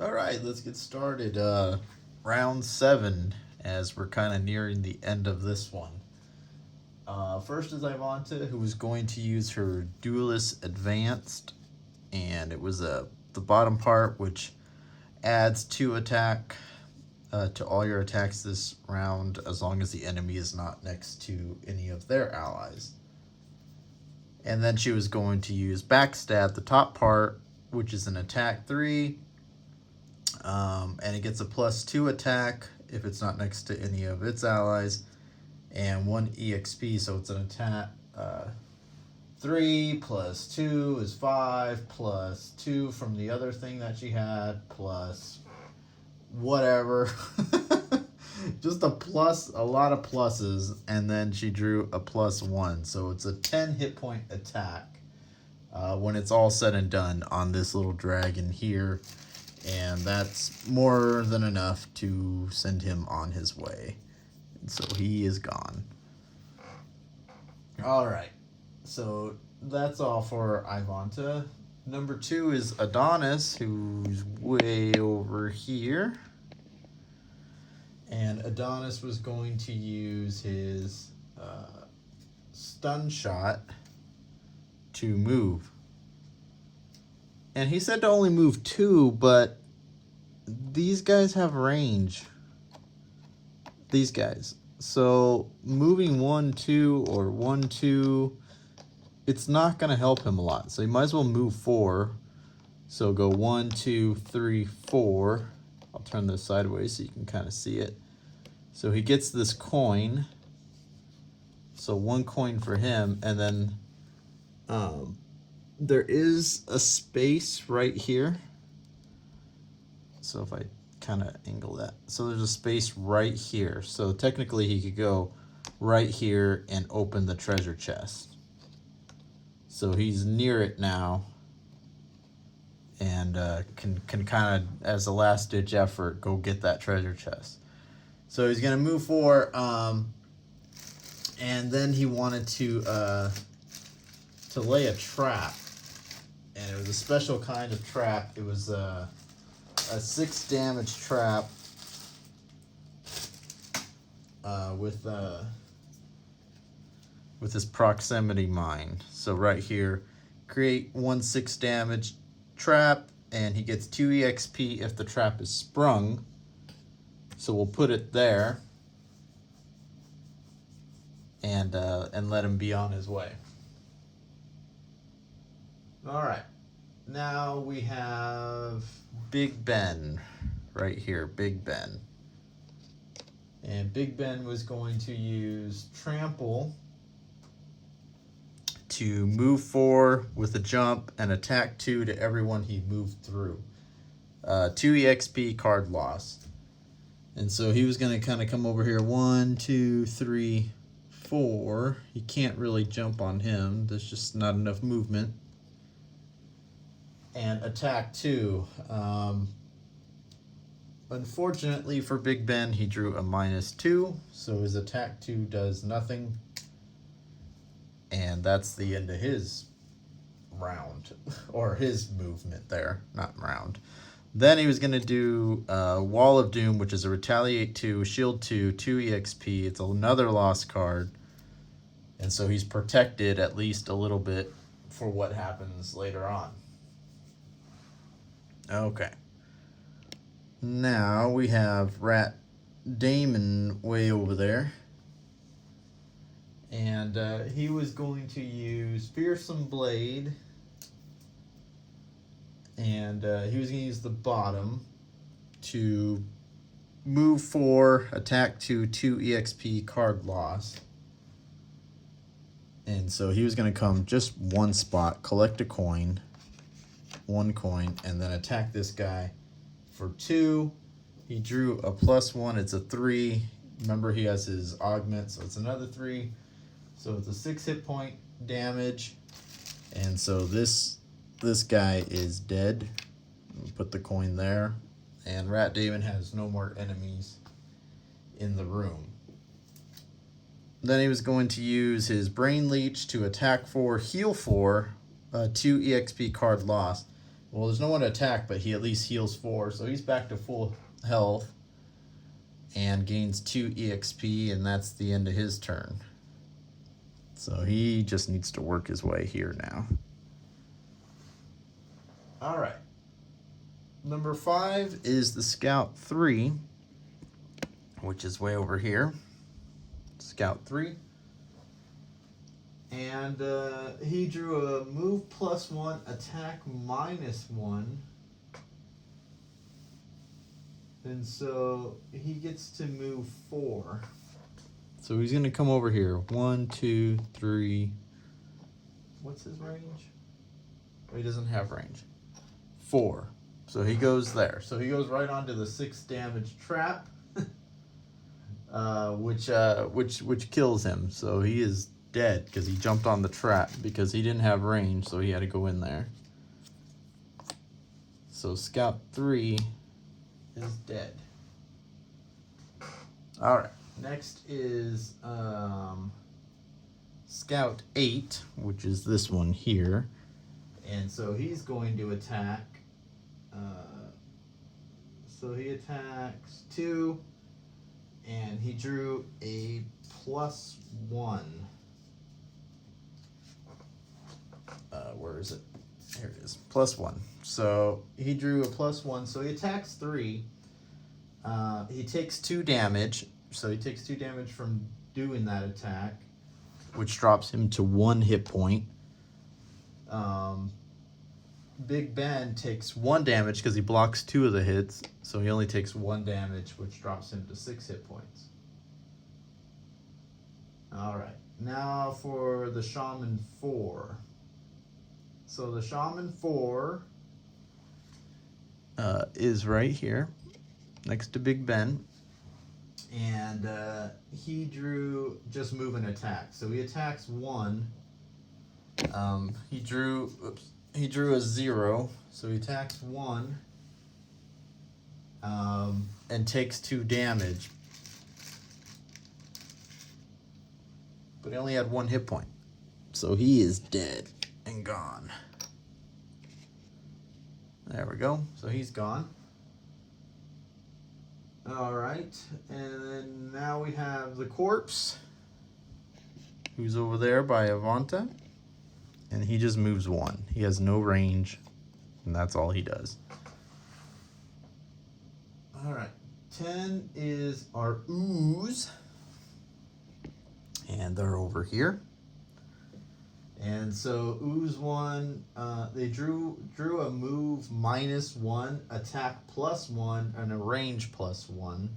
All right, let's get started. Round 7, as we're kind of nearing the end of this one. First is Ivanta, who was going to use her Duelist Advanced, and it was the bottom part, which adds 2 attack to all your attacks this round, as long as the enemy is not next to any of their allies. And then she was going to use Backstab, the top part, which is an attack 3. And it gets a +2 attack if it's not next to any of its allies, and 1 EXP, so it's an attack 3 plus 2 is 5, plus 2 from the other thing that she had, plus whatever. Just a lot of pluses, and then she drew a +1, so it's a 10 hit point attack when it's all said and done on this little dragon here. And that's more than enough to send him on his way. And so he is gone. Alright, so that's all for Ivanta. Number 2 is Adonis, who's way over here. And Adonis was going to use his stun shot to move. And he said to only move 2, but these guys have range. These guys. So moving 1, 2, or 1, 2, it's not going to help him a lot. So you might as well move 4. So go 1, 2, 3, 4. I'll turn this sideways so you can kind of see it. So he gets this coin. So 1 coin for him, and then there is a space right here. So if I kind of angle that. So there's a space right here. So technically he could go right here and open the treasure chest. So he's near it now. And can kind of, as a last ditch effort, go get that treasure chest. So he's going to move 4. And then he wanted to lay a trap. And it was a special kind of trap. It was a 6 damage trap with his proximity mine. So right here, create 1 6 damage trap, and he gets 2 EXP if the trap is sprung. So we'll put it there and let him be on his way. All right, now we have Big Ben right here, Big Ben. And Big Ben was going to use Trample to move 4 with a jump and attack 2 to everyone he moved through. 2 EXP, card loss. And so he was going to kind of come over here, 1, 2, 3, 4. He can't really jump on him. There's just not enough movement. And attack 2. Unfortunately for Big Ben, he drew a -2, so his attack 2 does nothing. And that's the end of his round, or his movement there, not round. Then he was going to do Wall of Doom, which is a Retaliate 2, Shield 2, 2 EXP. It's another lost card. And so he's protected at least a little bit for what happens later on. Okay. Now we have Rat Damon way over there. And he was going to use Fearsome Blade. And he was going to use the bottom to move 4, attack 2, 2 EXP, card loss. And so he was going to come just 1 spot, collect a coin, 1 coin, and then attack this guy for 2. He drew a +1. It's a 3. Remember, he has his augment, so it's another 3. So it's a 6 hit point damage. And so this guy is dead. Put the coin there. And Rat Damon has no more enemies in the room. Then he was going to use his Brain Leech to attack 4, heal 4, 2 EXP, card loss. Well, there's no one to attack, but he at least heals 4, so he's back to full health and gains 2 EXP, and that's the end of his turn. So he just needs to work his way here now. All right. Number 5 is the Scout 3, which is way over here. Scout 3. And he drew a move +1, attack -1. And so he gets to move 4. So he's going to come over here. 1, 2, 3. What's his range? Oh, he doesn't have range. 4. So he goes there. So he goes right onto the 6 damage trap, which kills him. So he is dead because he jumped on the trap because he didn't have range, so he had to go in there. So Scout 3 is dead. All right. Next is Scout 8, which is this one here, and so he's going to attack. So he attacks 2, and he drew a +1. Where is it? Here it is. +1. So he drew a +1. So he attacks 3. He takes 2 damage. So he takes 2 damage from doing that attack, which drops him to 1 hit point. Big Ben takes 1 damage because he blocks 2 of the hits. So he only takes 1 damage, which drops him to 6 hit points. All right. Now for the Shaman 4. So the Shaman 4 is right here, next to Big Ben. And he drew just move and attack. So he attacks 1. He drew a 0. So he attacks 1 and takes 2 damage. But he only had 1 hit point. So he is dead and gone. There we go. So he's gone. All right. And then now we have the corpse, who's over there by Avanta. And he just moves 1. He has no range, and that's all he does. All right. 10 is our ooze. And they're over here. And so ooze 1, they drew a move -1, attack +1, and a range +1.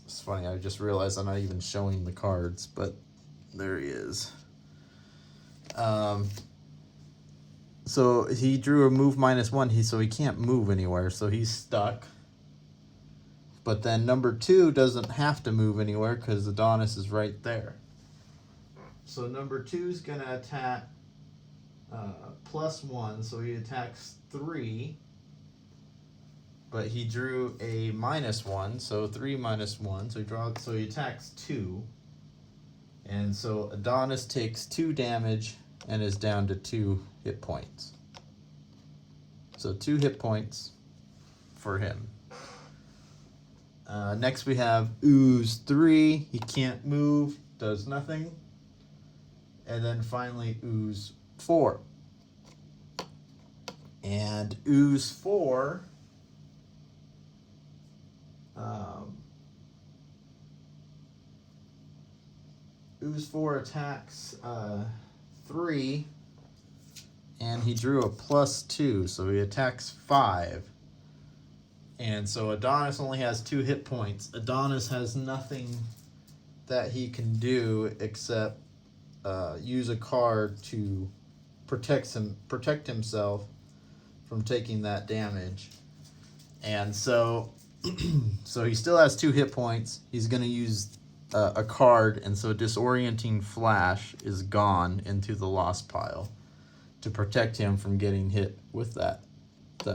It's funny, I just realized I'm not even showing the cards, but there he is. So he drew a move -1, so he can't move anywhere, so he's stuck. But then number 2 doesn't have to move anywhere because Adonis is right there. So number 2 is going to attack +1, so he attacks 3. But he drew a -1, so 3 -1, so he attacks 2. And so Adonis takes 2 damage and is down to 2 hit points. So 2 hit points for him. Next we have ooze 3. He can't move, does nothing. And then finally ooze 4. And ooze 4 attacks 3, and he drew a +2, so he attacks 5. And so Adonis only has 2 hit points. Adonis has nothing that he can do except use a card to protect himself from taking that damage. And so so he still has 2 hit points. He's going to use a card, and so Disorienting Flash is gone into the lost pile to protect him from getting hit with that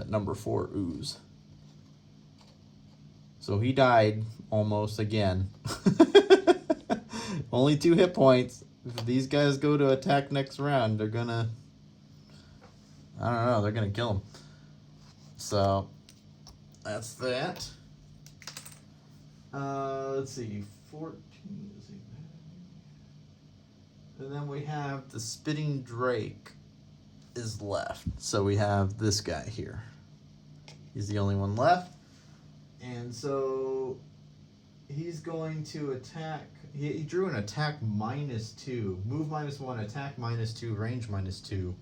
number 4 ooze. So he died almost again. Only 2 hit points. If these guys go to attack next round, they're gonna I don't know. They're going to kill him. So, that's that. Let's see. 14. And then we have the Spitting Drake is left. So we have this guy here. He's the only one left. And so he's going to attack. He drew an attack -2, move -1, attack -2, range -2.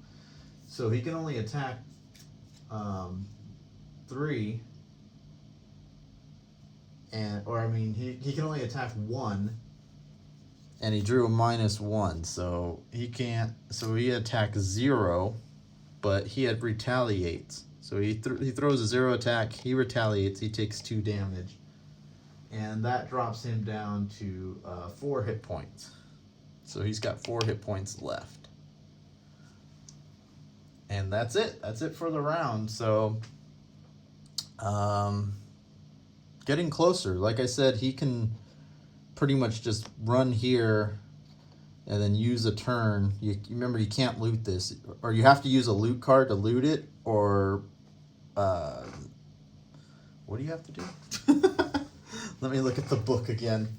So he can only attack 3. He can only attack 1. And he drew a -1, so he can't. So he attacks 0, but he retaliates. So he throws a 0 attack. He retaliates. He takes 2 damage, and that drops him down to 4 hit points. So he's got 4 hit points left, and that's it. That's it for the round. So, getting closer. Like I said, he can pretty much just run here and then use a turn. You remember, you can't loot this, or you have to use a loot card to loot it, or what do you have to do? Let me look at the book again.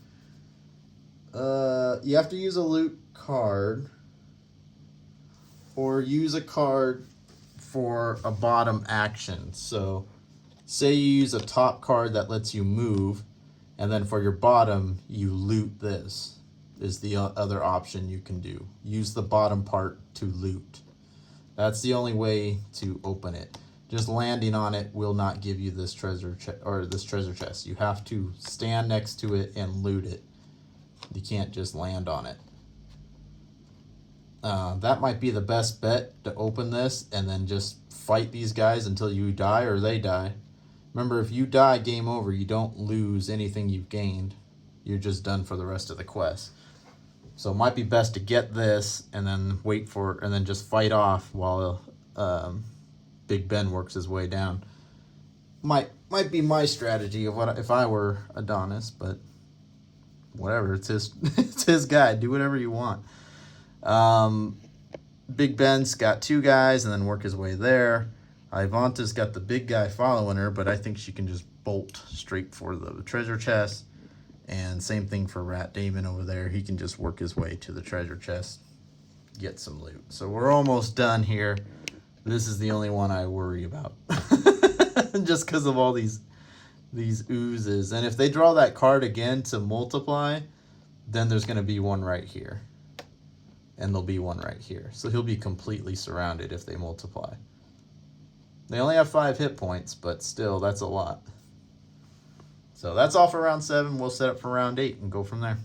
You have to use a loot card, or use a card for a bottom action. So say you use a top card that lets you move, and then for your bottom, you loot this, is the other option you can do. Use the bottom part to loot. That's the only way to open it. Just landing on it will not give you this treasure chest. You have to stand next to it and loot it. You can't just land on it. That might be the best bet, to open this and then just fight these guys until you die or they die. Remember, if you die, game over. You don't lose anything you've gained. You're just done for the rest of the quest. So it might be best to get this and then wait for, and then just fight off while Big Ben works his way down. Might be my strategy of what if I were Adonis, but whatever. It's his it's his guy. Do whatever you want. Big Ben's got 2 guys and then work his way there. Ivanta's got the big guy following her, but I think she can just bolt straight for the treasure chest. And same thing for Rat Damon over there. He can just work his way to the treasure chest, get some loot. So we're almost done here. This is the only one I worry about. Just because of all these oozes. And if they draw that card again to multiply, then there's going to be one right here. And there'll be one right here. So he'll be completely surrounded if they multiply. They only have 5 hit points, but still, that's a lot. So that's all for round 7. We'll set up for round 8 and go from there.